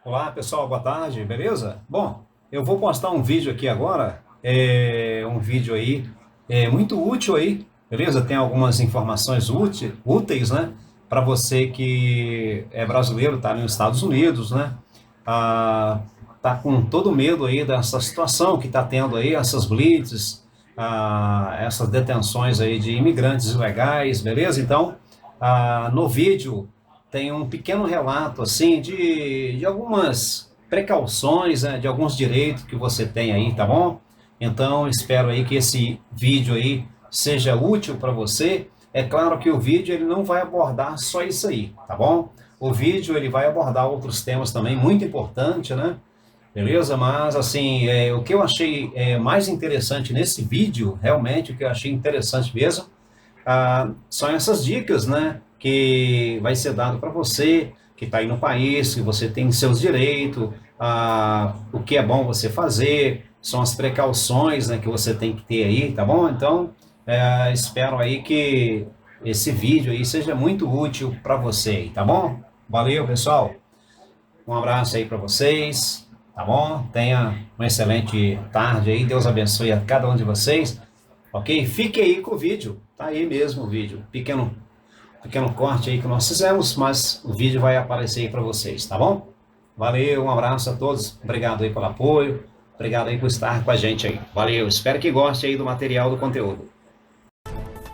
Olá pessoal, boa tarde, beleza? Bom, eu vou postar um vídeo aqui agora, um vídeo aí muito útil aí, beleza? Tem algumas informações úteis, né? Para você que é brasileiro, tá nos Estados Unidos, né? Tá com todo medo aí dessa situação que tá tendo aí, essas blitzes, essas detenções aí de imigrantes ilegais, beleza? Então, no vídeo tem um pequeno relato assim de algumas precauções, né, de alguns direitos que você tem aí, tá bom? Então espero aí que esse vídeo aí seja útil para você. É claro que o vídeo ele não vai abordar só isso aí, tá bom? O vídeo ele vai abordar outros temas também muito importantes, né? Beleza? Mas assim, o que eu achei mais interessante nesse vídeo, realmente o que eu achei interessante mesmo, são essas dicas, né, que vai ser dado para você que está aí no país, que você tem seus direitos, o que é bom você fazer, são as precauções, né, que você tem que ter aí, tá bom? Então, espero aí que esse vídeo aí seja muito útil para você, aí, tá bom? Valeu, pessoal. Um abraço aí para vocês, tá bom? Tenha uma excelente tarde aí. Deus abençoe a cada um de vocês. Ok? Fique aí com o vídeo. Tá aí mesmo o vídeo. Pequeno corte aí que nós fizemos, mas o vídeo vai aparecer aí para vocês, tá bom? Valeu, um abraço a todos. Obrigado aí pelo apoio. Obrigado aí por estar com a gente aí. Valeu. Espero que goste aí do material, do conteúdo.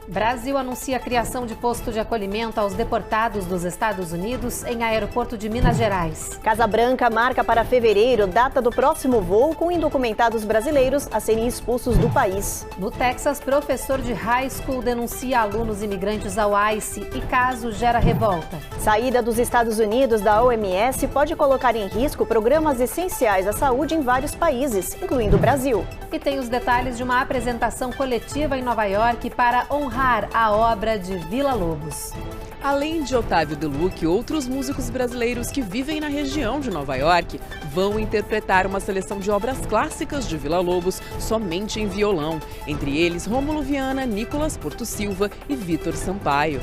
Brasil anuncia a criação de posto de acolhimento aos deportados dos Estados Unidos em aeroporto de Minas Gerais. Casa Branca marca para fevereiro data do próximo voo com indocumentados brasileiros a serem expulsos do país. No Texas, professor de high school denuncia alunos imigrantes ao ICE e caso gera revolta. Saída dos Estados Unidos da OMS pode colocar em risco programas essenciais à saúde em vários países, incluindo o Brasil. E tem os detalhes de uma apresentação coletiva em Nova York para honrar a obra de Villa-Lobos. Além de Otávio Deluc, outros músicos brasileiros que vivem na região de Nova York vão interpretar uma seleção de obras clássicas de Villa-Lobos somente em violão. Entre eles, Rômulo Viana, Nicolas Porto Silva e Vitor Sampaio.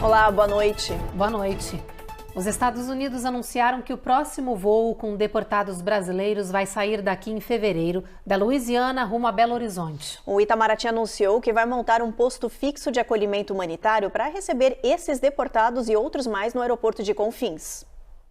Olá, boa noite. Boa noite. Os Estados Unidos anunciaram que o próximo voo com deportados brasileiros vai sair daqui em fevereiro, da Louisiana rumo a Belo Horizonte. O Itamaraty anunciou que vai montar um posto fixo de acolhimento humanitário para receber esses deportados e outros mais no aeroporto de Confins.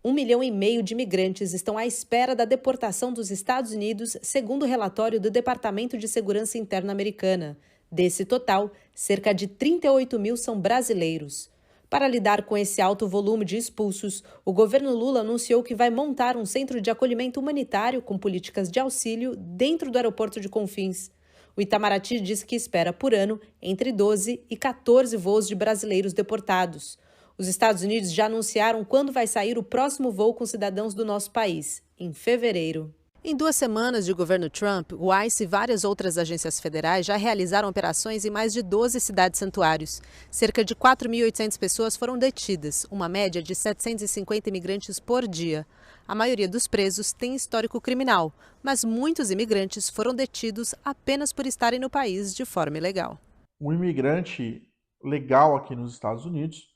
1,5 milhão de imigrantes estão à espera da deportação dos Estados Unidos, segundo o relatório do Departamento de Segurança Interna americana. Desse total, cerca de 38 mil são brasileiros. Para lidar com esse alto volume de expulsos, o governo Lula anunciou que vai montar um centro de acolhimento humanitário com políticas de auxílio dentro do aeroporto de Confins. O Itamaraty disse que espera por ano entre 12 e 14 voos de brasileiros deportados. Os Estados Unidos já anunciaram quando vai sair o próximo voo com cidadãos do nosso país, em fevereiro. Em 2 semanas de governo Trump, o ICE e várias outras agências federais já realizaram operações em mais de 12 cidades santuários. Cerca de 4.800 pessoas foram detidas, uma média de 750 imigrantes por dia. A maioria dos presos tem histórico criminal, mas muitos imigrantes foram detidos apenas por estarem no país de forma ilegal. Um imigrante legal aqui nos Estados Unidos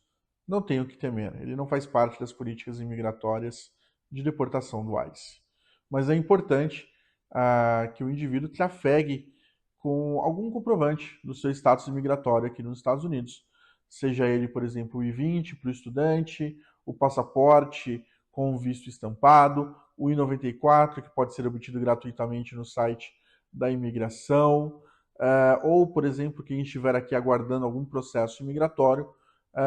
não tem o que temer. Ele não faz parte das políticas imigratórias de deportação do ICE. Mas é importante que o indivíduo trafegue com algum comprovante do seu status imigratório aqui nos Estados Unidos. Seja ele, por exemplo, o I-20 para o estudante, o passaporte com o visto estampado, o I-94, que pode ser obtido gratuitamente no site da imigração, ou, por exemplo, quem estiver aqui aguardando algum processo imigratório,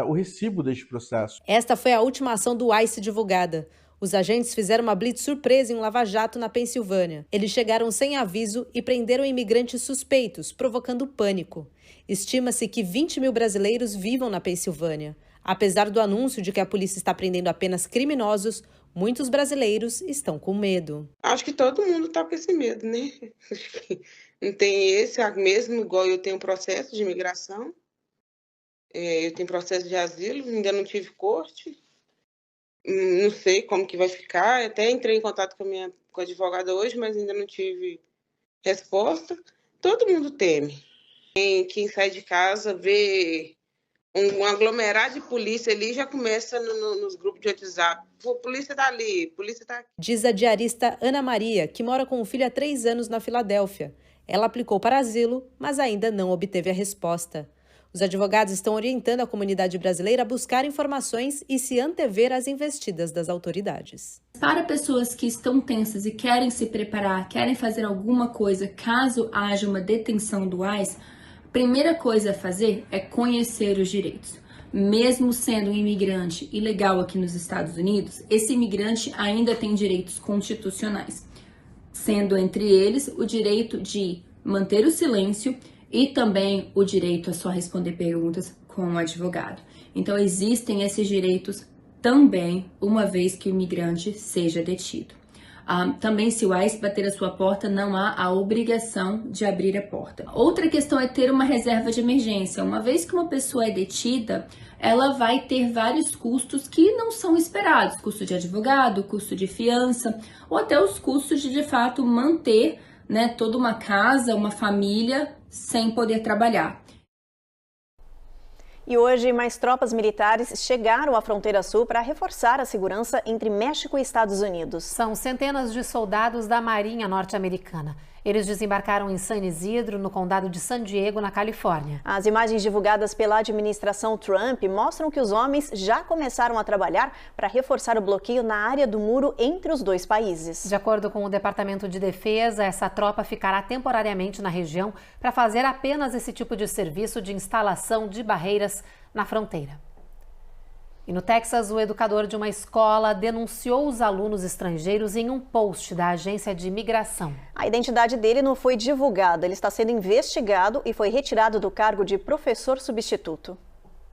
o recibo deste processo. Esta foi a última ação do ICE divulgada. Os agentes fizeram uma blitz surpresa em um lava-jato na Pensilvânia. Eles chegaram sem aviso e prenderam imigrantes suspeitos, provocando pânico. Estima-se que 20 mil brasileiros vivam na Pensilvânia. Apesar do anúncio de que a polícia está prendendo apenas criminosos, muitos brasileiros estão com medo. Acho que todo mundo está com esse medo, né? Não tem esse, mesmo igual eu tenho um processo de imigração. Eu tenho processo de asilo, ainda não tive corte. Não sei como que vai ficar. Até entrei em contato com a advogada hoje, mas ainda não tive resposta. Todo mundo teme. Quem sai de casa vê um aglomerado de polícia ali, já começa nos grupos de WhatsApp. Polícia tá ali, polícia tá aqui. Diz a diarista Ana Maria, que mora com o filho há 3 anos na Filadélfia. Ela aplicou para asilo, mas ainda não obteve a resposta. Os advogados estão orientando a comunidade brasileira a buscar informações e se antever às investidas das autoridades. Para pessoas que estão tensas e querem se preparar, querem fazer alguma coisa caso haja uma detenção do ICE, a primeira coisa a fazer é conhecer os direitos. Mesmo sendo um imigrante ilegal aqui nos Estados Unidos, esse imigrante ainda tem direitos constitucionais, sendo entre eles o direito de manter o silêncio e também o direito a só responder perguntas com um advogado. Então, existem esses direitos também, uma vez que o imigrante seja detido. Também, se o ICE bater a sua porta, não há a obrigação de abrir a porta. Outra questão é ter uma reserva de emergência. Uma vez que uma pessoa é detida, ela vai ter vários custos que não são esperados. Custo de advogado, custo de fiança, ou até os custos de fato, manter, né, toda uma casa, uma família, sem poder trabalhar. E hoje, mais tropas militares chegaram à fronteira sul para reforçar a segurança entre México e Estados Unidos. São centenas de soldados da Marinha norte-americana. Eles desembarcaram em San Isidro, no condado de San Diego, na Califórnia. As imagens divulgadas pela administração Trump mostram que os homens já começaram a trabalhar para reforçar o bloqueio na área do muro entre os dois países. De acordo com o Departamento de Defesa, essa tropa ficará temporariamente na região para fazer apenas esse tipo de serviço de instalação de barreiras na fronteira. E no Texas, o educador de uma escola denunciou os alunos estrangeiros em um post da agência de imigração. A identidade dele não foi divulgada. Ele está sendo investigado e foi retirado do cargo de professor substituto.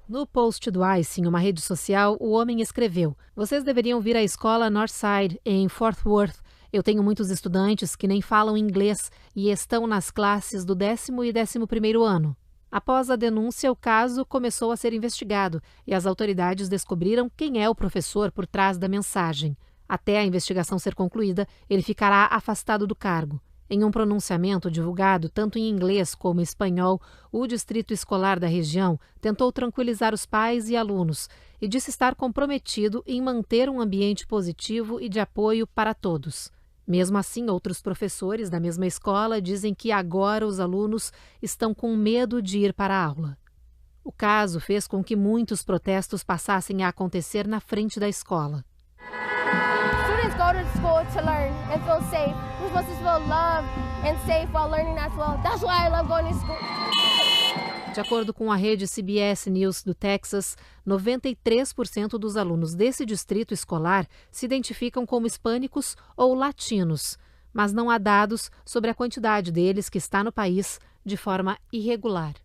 No post do ICE, em uma rede social, o homem escreveu: "Vocês deveriam vir à escola Northside, em Fort Worth. Eu tenho muitos estudantes que nem falam inglês e estão nas classes do 10º e 11º ano." Após a denúncia, o caso começou a ser investigado e as autoridades descobriram quem é o professor por trás da mensagem. Até a investigação ser concluída, ele ficará afastado do cargo. Em um pronunciamento divulgado tanto em inglês como em espanhol, o distrito escolar da região tentou tranquilizar os pais e alunos e disse estar comprometido em manter um ambiente positivo e de apoio para todos. Mesmo assim, outros professores da mesma escola dizem que agora os alunos estão com medo de ir para a aula. O caso fez com que muitos protestos passassem a acontecer na frente da escola. Students go to school to learn and feel safe. We're supposed to feel loved and safe while learning as well. That's why I love going to school. De acordo com a rede CBS News do Texas, 93% dos alunos desse distrito escolar se identificam como hispânicos ou latinos, mas não há dados sobre a quantidade deles que está no país de forma irregular.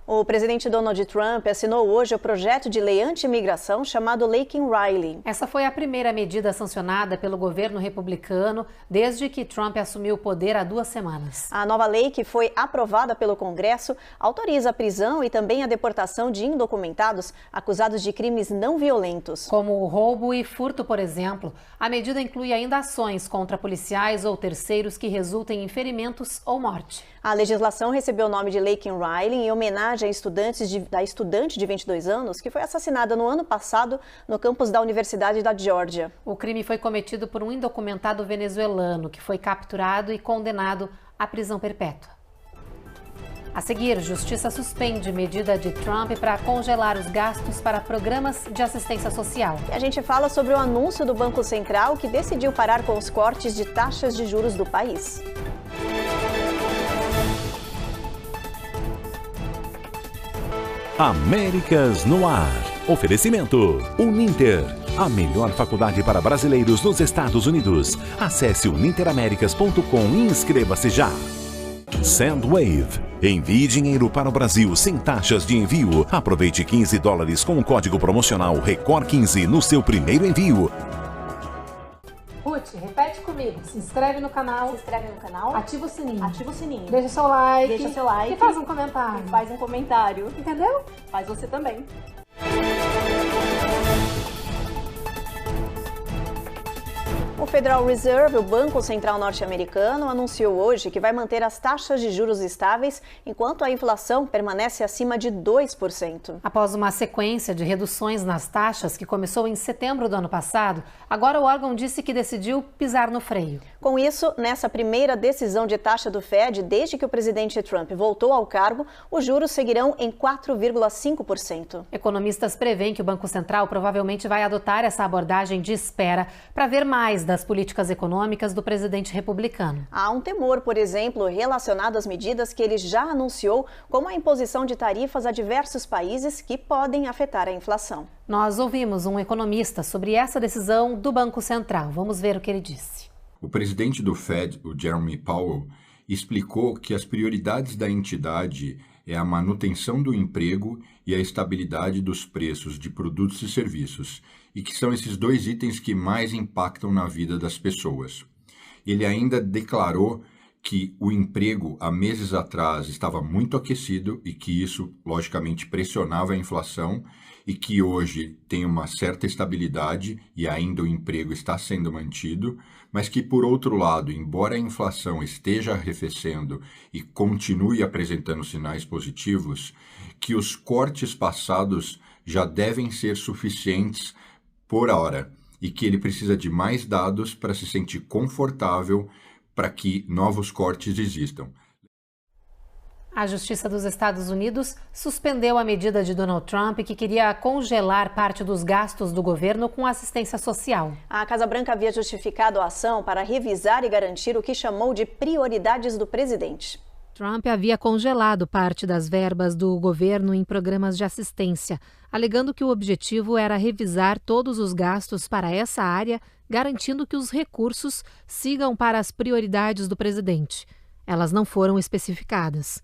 O presidente Donald Trump assinou hoje o projeto de lei anti-imigração chamado Laken Riley. Essa foi a primeira medida sancionada pelo governo republicano desde que Trump assumiu o poder há 2 semanas. A nova lei, que foi aprovada pelo Congresso, autoriza a prisão e também a deportação de indocumentados acusados de crimes não violentos. Como o roubo e furto, por exemplo. A medida inclui ainda ações contra policiais ou terceiros que resultem em ferimentos ou morte. A legislação recebeu o nome de Laken Riley em homenagem da estudante de 22 anos que foi assassinada no ano passado no campus da Universidade da Geórgia. O crime foi cometido por um indocumentado venezuelano que foi capturado e condenado à prisão perpétua. A seguir, Justiça suspende medida de Trump para congelar os gastos para programas de assistência social. E a gente fala sobre o anúncio do Banco Central que decidiu parar com os cortes de taxas de juros do país. Américas no ar. Oferecimento Uninter, a melhor faculdade para brasileiros nos Estados Unidos. Acesse uninteraméricas.com e inscreva-se já. Sendwave. Envie dinheiro para o Brasil sem taxas de envio. Aproveite $15 com o código promocional RECOR15 no seu primeiro envio. Ruth, repete comigo. comigo. Se inscreve no canal. Se inscreve no canal. Ativa o sininho. Ativa o sininho. Deixa seu like. Deixa seu like. E faz um comentário. Faz um comentário. Entendeu? Faz você também. O Federal Reserve, o Banco Central norte-americano, anunciou hoje que vai manter as taxas de juros estáveis enquanto a inflação permanece acima de 2%. Após uma sequência de reduções nas taxas que começou em setembro do ano passado, agora o órgão disse que decidiu pisar no freio. Com isso, nessa primeira decisão de taxa do Fed, desde que o presidente Trump voltou ao cargo, os juros seguirão em 4,5%. Economistas prevêem que o Banco Central provavelmente vai adotar essa abordagem de espera para ver mais das políticas econômicas do presidente republicano. Há um temor, por exemplo, relacionado às medidas que ele já anunciou, como a imposição de tarifas a diversos países que podem afetar a inflação. Nós ouvimos um economista sobre essa decisão do Banco Central. Vamos ver o que ele disse. O presidente do Fed, o Jeremy Powell, explicou que as prioridades da entidade é a manutenção do emprego e a estabilidade dos preços de produtos e serviços, e que são esses dois itens que mais impactam na vida das pessoas. Ele ainda declarou que o emprego há meses atrás estava muito aquecido e que isso, logicamente, pressionava a inflação e que hoje tem uma certa estabilidade e ainda o emprego está sendo mantido, mas que, por outro lado, embora a inflação esteja arrefecendo e continue apresentando sinais positivos, que os cortes passados já devem ser suficientes por hora e que ele precisa de mais dados para se sentir confortável para que novos cortes existam. A Justiça dos Estados Unidos suspendeu a medida de Donald Trump que queria congelar parte dos gastos do governo com assistência social. A Casa Branca havia justificado a ação para revisar e garantir o que chamou de prioridades do presidente. Trump havia congelado parte das verbas do governo em programas de assistência, alegando que o objetivo era revisar todos os gastos para essa área, garantindo que os recursos sigam para as prioridades do presidente. Elas não foram especificadas.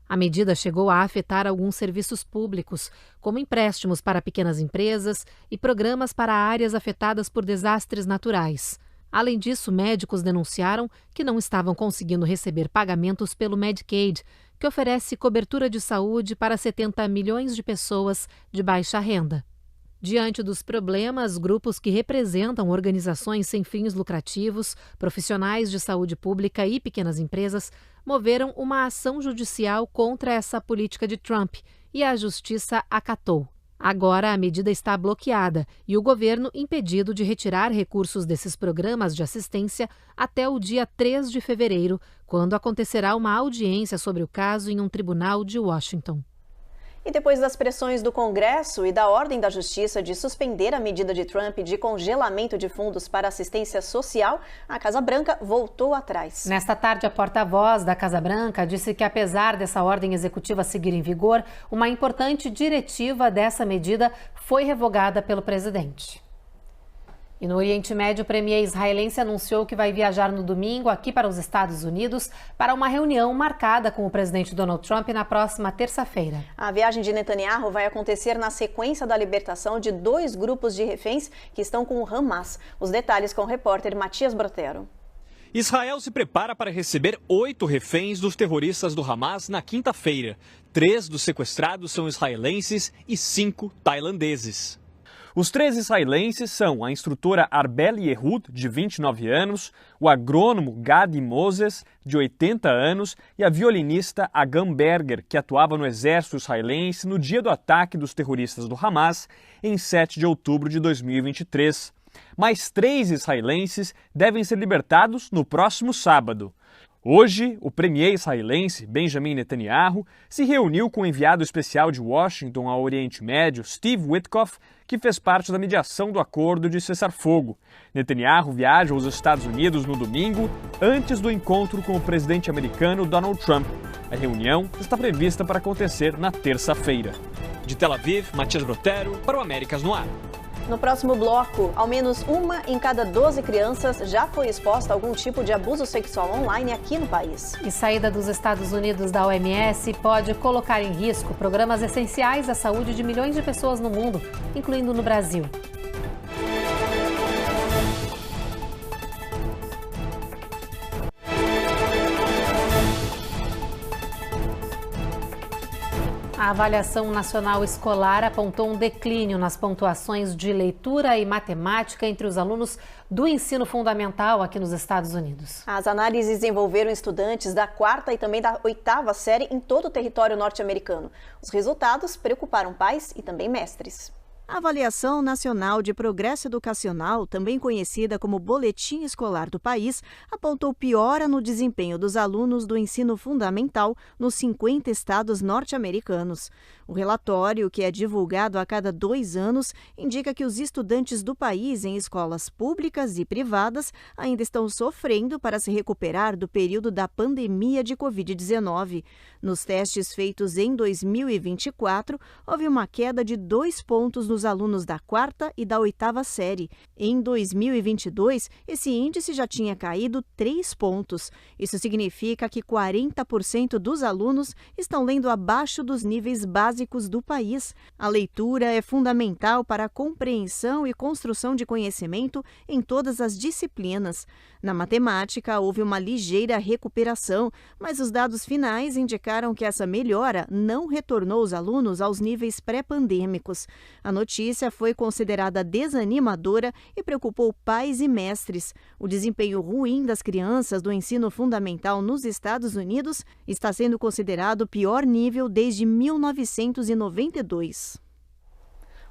A medida chegou a afetar alguns serviços públicos, como empréstimos para pequenas empresas e programas para áreas afetadas por desastres naturais. Além disso, médicos denunciaram que não estavam conseguindo receber pagamentos pelo Medicaid, que oferece cobertura de saúde para 70 milhões de pessoas de baixa renda. Diante dos problemas, grupos que representam organizações sem fins lucrativos, profissionais de saúde pública e pequenas empresas moveram uma ação judicial contra essa política de Trump e a justiça acatou. Agora a medida está bloqueada e o governo impedido de retirar recursos desses programas de assistência até o dia 3 de fevereiro, quando acontecerá uma audiência sobre o caso em um tribunal de Washington. E depois das pressões do Congresso e da Ordem da Justiça de suspender a medida de Trump de congelamento de fundos para assistência social, a Casa Branca voltou atrás. Nesta tarde, a porta-voz da Casa Branca disse que, apesar dessa ordem executiva seguir em vigor, uma importante diretiva dessa medida foi revogada pelo presidente. E no Oriente Médio, o premier israelense anunciou que vai viajar no domingo aqui para os Estados Unidos para uma reunião marcada com o presidente Donald Trump na próxima terça-feira. A viagem de Netanyahu vai acontecer na sequência da libertação de 2 grupos de reféns que estão com o Hamas. Os detalhes com o repórter Matias Brotero. Israel se prepara para receber 8 reféns dos terroristas do Hamas na quinta-feira. 3 dos sequestrados são israelenses e 5 tailandeses. Os 3 israelenses são a instrutora Arbel Yehud, de 29 anos, o agrônomo Gadi Moses, de 80 anos, e a violinista Agam Berger, que atuava no exército israelense no dia do ataque dos terroristas do Hamas, em 7 de outubro de 2023. Mais 3 israelenses devem ser libertados no próximo sábado. Hoje, o premier israelense Benjamin Netanyahu se reuniu com o enviado especial de Washington ao Oriente Médio, Steve Witkoff, que fez parte da mediação do acordo de cessar-fogo. Netanyahu viaja aos Estados Unidos no domingo, antes do encontro com o presidente americano Donald Trump. A reunião está prevista para acontecer na terça-feira. De Tel Aviv, Matias Brotero, para o Américas no Ar. No próximo bloco, ao menos 1 em cada 12 crianças já foi exposta a algum tipo de abuso sexual online aqui no país. E saída dos Estados Unidos da OMS pode colocar em risco programas essenciais à saúde de milhões de pessoas no mundo, incluindo no Brasil. A Avaliação Nacional Escolar apontou um declínio nas pontuações de leitura e matemática entre os alunos do ensino fundamental aqui nos Estados Unidos. As análises envolveram estudantes da 4ª e também da 8ª série em todo o território norte-americano. Os resultados preocuparam pais e também mestres. A Avaliação Nacional de Progresso Educacional, também conhecida como Boletim Escolar do país, apontou piora no desempenho dos alunos do ensino fundamental nos 50 estados norte-americanos. O relatório, que é divulgado a cada 2 anos, indica que os estudantes do país em escolas públicas e privadas ainda estão sofrendo para se recuperar do período da pandemia de Covid-19. Nos testes feitos em 2024, houve uma queda de 2 pontos nos alunos da 4ª e da 8ª série. Em 2022, esse índice já tinha caído 3 pontos. Isso significa que 40% dos alunos estão lendo abaixo dos níveis básicos do país. A leitura é fundamental para a compreensão e construção de conhecimento em todas as disciplinas. Na matemática, houve uma ligeira recuperação, mas os dados finais indicaram que essa melhora não retornou os alunos aos níveis pré-pandêmicos. A notícia foi considerada desanimadora e preocupou pais e mestres. O desempenho ruim das crianças do ensino fundamental nos Estados Unidos está sendo considerado o pior nível desde 1992.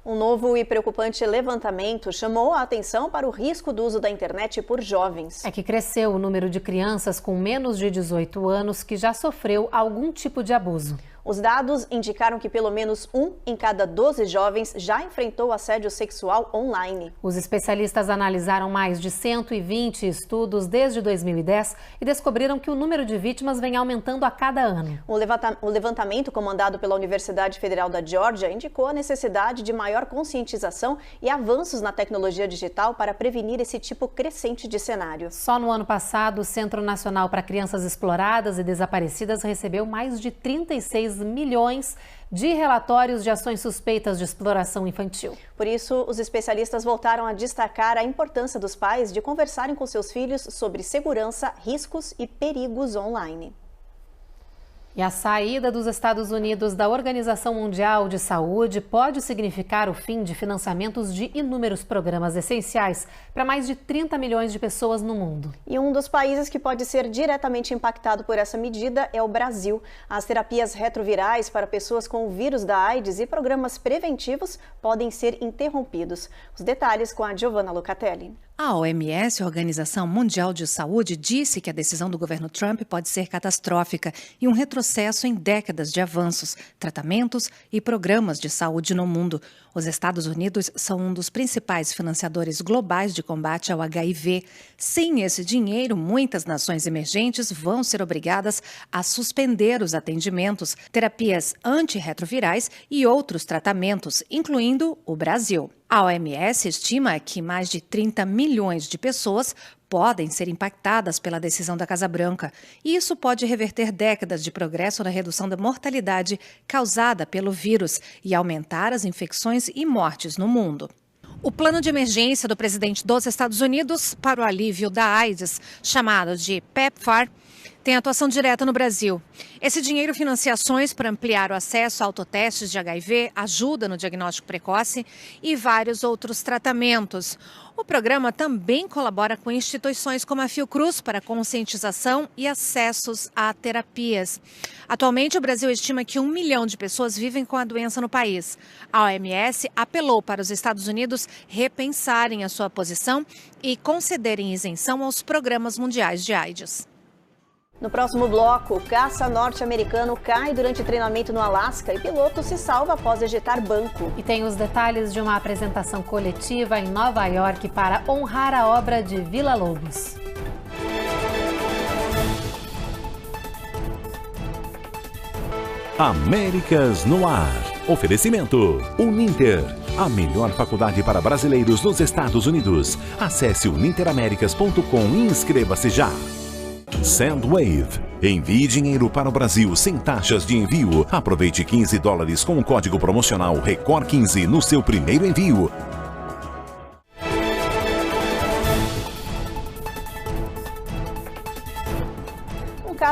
Um novo e preocupante levantamento chamou a atenção para o risco do uso da internet por jovens. É que cresceu o número de crianças com menos de 18 anos que já sofreu algum tipo de abuso. Os dados indicaram que pelo menos 1 em cada 12 jovens já enfrentou assédio sexual online. Os especialistas analisaram mais de 120 estudos desde 2010 e descobriram que o número de vítimas vem aumentando a cada ano. O levantamento comandado pela Universidade Federal da Geórgia indicou a necessidade de maior conscientização e avanços na tecnologia digital para prevenir esse tipo crescente de cenário. Só no ano passado, o Centro Nacional para Crianças Exploradas e Desaparecidas recebeu mais de 36 milhões de relatórios de ações suspeitas de exploração infantil. Por isso, os especialistas voltaram a destacar a importância dos pais de conversarem com seus filhos sobre segurança, riscos e perigos online. E a saída dos Estados Unidos da Organização Mundial de Saúde pode significar o fim de financiamentos de inúmeros programas essenciais para mais de 30 milhões de pessoas no mundo. E um dos países que pode ser diretamente impactado por essa medida é o Brasil. As terapias retrovirais para pessoas com o vírus da AIDS e programas preventivos podem ser interrompidos. Os detalhes com a Giovanna Locatelli. A OMS, a Organização Mundial de Saúde, disse que a decisão do governo Trump pode ser catastrófica e um retrocesso em décadas de avanços, tratamentos e programas de saúde no mundo. Os Estados Unidos são um dos principais financiadores globais de combate ao HIV. Sem esse dinheiro, muitas nações emergentes vão ser obrigadas a suspender os atendimentos, terapias antirretrovirais e outros tratamentos, incluindo o Brasil. A OMS estima que mais de 30 milhões de pessoas podem ser impactadas pela decisão da Casa Branca. E isso pode reverter décadas de progresso na redução da mortalidade causada pelo vírus e aumentar as infecções e mortes no mundo. O plano de emergência do presidente dos Estados Unidos para o alívio da AIDS, chamado de PEPFAR, tem atuação direta no Brasil. Esse dinheiro financia ações para ampliar o acesso a autotestes de HIV, ajuda no diagnóstico precoce e vários outros tratamentos. O programa também colabora com instituições como a Fiocruz para conscientização e acessos a terapias. Atualmente, o Brasil estima que 1 milhão de pessoas vivem com a doença no país. A OMS apelou para os Estados Unidos repensarem a sua posição e concederem isenção aos programas mundiais de AIDS. No próximo bloco, caça norte-americano cai durante treinamento no Alasca e piloto se salva após ejetar banco. E tem os detalhes de uma apresentação coletiva em Nova York para honrar a obra de Villa-Lobos. Américas no Ar. Oferecimento Uninter, a melhor faculdade para brasileiros nos Estados Unidos. Acesse uninteraméricas.com e inscreva-se já. Sandwave. Envie dinheiro para o Brasil sem taxas de envio. Aproveite $15 com o código promocional RECOR15 no seu primeiro envio.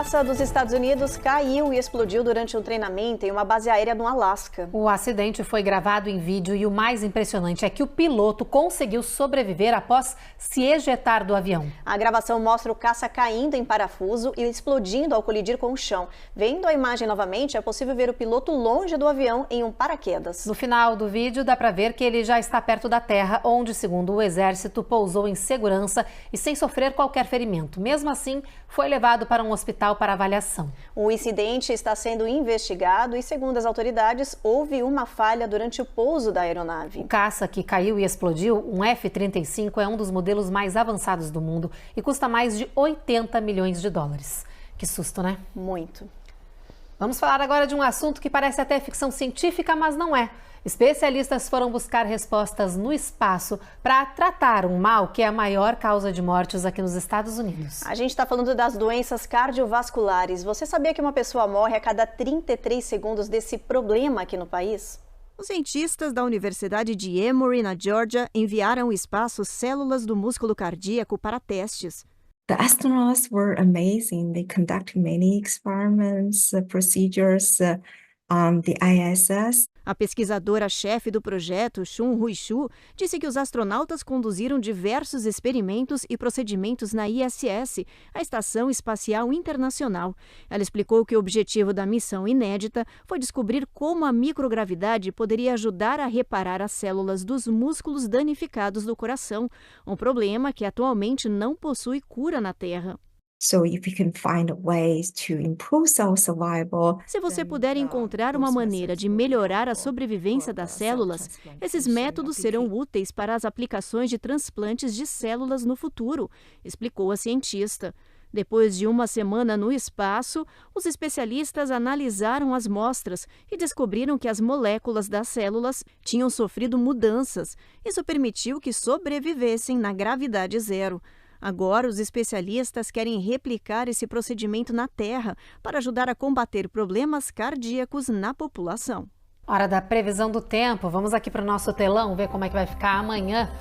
caça dos Estados Unidos caiu e explodiu durante um treinamento em uma base aérea no Alasca. O acidente foi gravado em vídeo e o mais impressionante é que o piloto conseguiu sobreviver após se ejetar do avião. A gravação mostra o caça caindo em parafuso e explodindo ao colidir com o chão. Vendo a imagem novamente, é possível ver o piloto longe do avião em um paraquedas. No final do vídeo, dá para ver que ele já está perto da terra, onde, segundo o exército, pousou em segurança e sem sofrer qualquer ferimento. Mesmo assim, foi levado para um hospital para avaliação. O incidente está sendo investigado e, segundo as autoridades, houve uma falha durante o pouso da aeronave. O caça que caiu e explodiu, um F-35, é um dos modelos mais avançados do mundo e custa mais de 80 milhões de dólares. Que susto, né? Muito. Vamos falar agora de um assunto que parece até ficção científica, mas não é. Especialistas foram buscar respostas no espaço para tratar um mal que é a maior causa de mortes aqui nos Estados Unidos. A gente está falando das doenças cardiovasculares. Você sabia que uma pessoa morre a cada 33 segundos desse problema aqui no país? Os cientistas da Universidade de Emory, na Geórgia, enviaram ao espaço células do músculo cardíaco para testes. The astronauts were amazing. They conducted many experiments, procedures on the ISS. A pesquisadora-chefe do projeto, Shun Hui-Shu, disse que os astronautas conduziram diversos experimentos e procedimentos na ISS, a Estação Espacial Internacional. Ela explicou que o objetivo da missão inédita foi descobrir como a microgravidade poderia ajudar a reparar as células dos músculos danificados do coração, um problema que atualmente não possui cura na Terra. So if we can find ways to improve cell survival, se você puder encontrar uma maneira de melhorar a sobrevivência das células, esses métodos serão úteis para as aplicações de transplantes de células no futuro, explicou a cientista. Depois de uma semana no espaço, os especialistas analisaram as amostras e descobriram que as moléculas das células tinham sofrido mudanças. Isso permitiu que sobrevivessem na gravidade zero. Agora, os especialistas querem replicar esse procedimento na Terra para ajudar a combater problemas cardíacos na população. Hora da previsão do tempo. Vamos aqui para o nosso telão ver como é que vai ficar amanhã.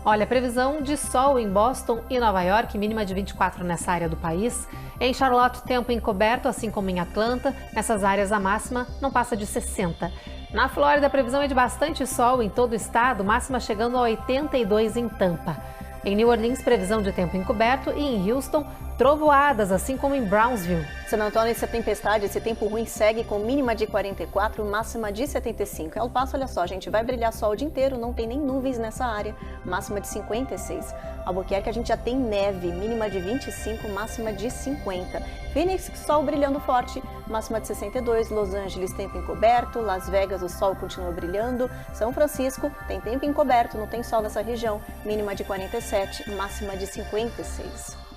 Olha, previsão de sol em Boston e Nova York, mínima de 24 nessa área do país. Em Charlotte, tempo encoberto, assim como em Atlanta. Nessas áreas, a máxima não passa de 60. Na Flórida, a previsão é de bastante sol em todo o estado, máxima chegando a 82 em Tampa. Em New Orleans, previsão de tempo encoberto e em Houston, trovoadas, assim como em Brownsville. San Antônio, essa tempestade, esse tempo ruim segue com mínima de 44, máxima de 75. El Paso, olha só, gente, vai brilhar sol o dia inteiro, não tem nem nuvens nessa área, máxima de 56. Albuquerque, a gente já tem neve, mínima de 25, máxima de 50. Phoenix, sol brilhando forte, máxima de 62. Los Angeles, tempo encoberto. Las Vegas, o sol continua brilhando. São Francisco, tem tempo encoberto, não tem sol nessa região, mínima de 47, máxima de 56.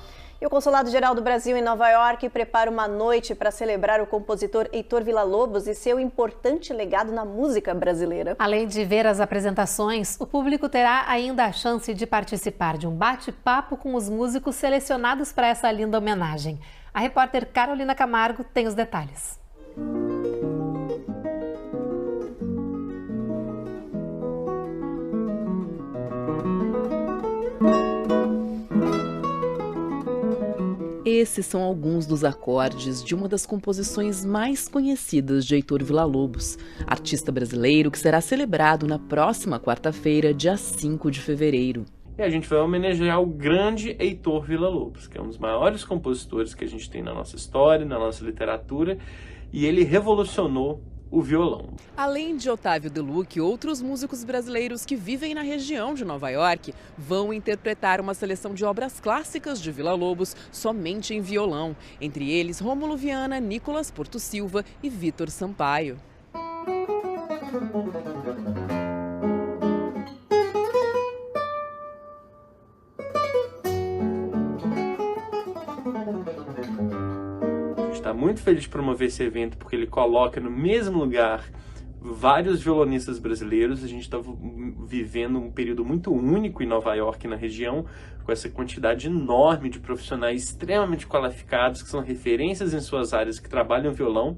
E o Consulado-Geral do Brasil em Nova York prepara uma noite para celebrar o compositor Heitor Villa-Lobos e seu importante legado na música brasileira. Além de ver as apresentações, o público terá ainda a chance de participar de um bate-papo com os músicos selecionados para essa linda homenagem. A repórter Carolina Camargo tem os detalhes. Esses são alguns dos acordes de uma das composições mais conhecidas de Heitor Villa-Lobos, artista brasileiro que será celebrado na próxima quarta-feira, dia 5 de fevereiro. E a gente vai homenagear o grande Heitor Villa-Lobos, que é um dos maiores compositores que a gente tem na nossa história, na nossa literatura, e ele revolucionou o violão. Além de Otávio Delucque, outros músicos brasileiros que vivem na região de Nova York vão interpretar uma seleção de obras clássicas de Villa-Lobos somente em violão. Entre eles, Rômulo Viana, Nicolas Porto Silva e Vitor Sampaio. Está muito feliz de promover esse evento porque ele coloca no mesmo lugar vários violonistas brasileiros. A gente está vivendo um período muito único em Nova York, na região, com essa quantidade enorme de profissionais extremamente qualificados, que são referências em suas áreas, que trabalham violão,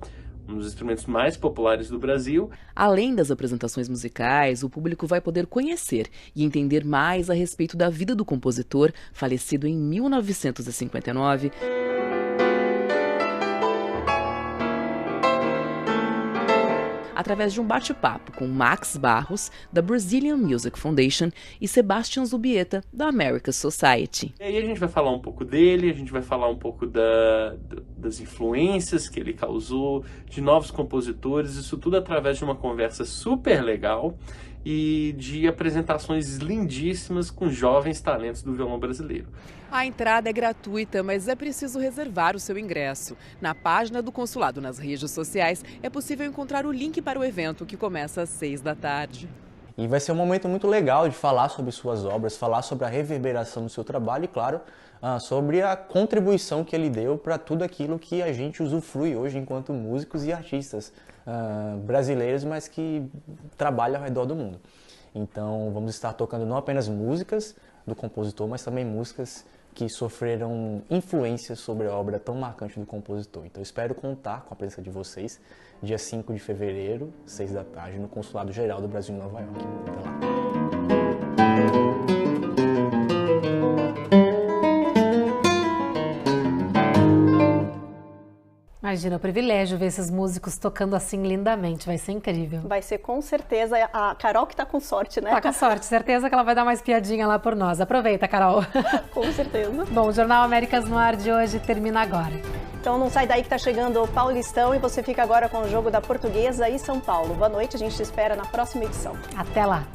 um dos instrumentos mais populares do Brasil. Além das apresentações musicais, o público vai poder conhecer e entender mais a respeito da vida do compositor, falecido em 1959. através de um bate-papo com Max Barros, da Brazilian Music Foundation, e Sebastian Zubieta, da American Society. E aí a gente vai falar um pouco dele, a gente vai falar um pouco das influências que ele causou, de novos compositores, isso tudo através de uma conversa super legal e de apresentações lindíssimas com jovens talentos do violão brasileiro. A entrada é gratuita, mas é preciso reservar o seu ingresso. Na página do consulado nas redes sociais é possível encontrar o link para o evento, que começa às 6 da tarde. E vai ser um momento muito legal de falar sobre suas obras, falar sobre a reverberação do seu trabalho e, claro, sobre a contribuição que ele deu para tudo aquilo que a gente usufrui hoje enquanto músicos e artistas brasileiros, mas que trabalham ao redor do mundo. Então vamos estar tocando não apenas músicas do compositor, mas também músicas que sofreram influências sobre a obra tão marcante do compositor. Então espero contar com a presença de vocês dia 5 de fevereiro, 6 da tarde, no Consulado Geral do Brasil em Nova York. Até lá. Imagina, o privilégio ver esses músicos tocando assim lindamente, vai ser incrível. Vai ser com certeza a Carol que tá com sorte, né? Tá com sorte, certeza que ela vai dar mais piadinha lá por nós. Aproveita, Carol. Com certeza. Bom, o Jornal Américas no Ar de hoje termina agora. Então não sai daí que tá chegando o Paulistão e você fica agora com o jogo da Portuguesa e São Paulo. Boa noite, a gente te espera na próxima edição. Até lá.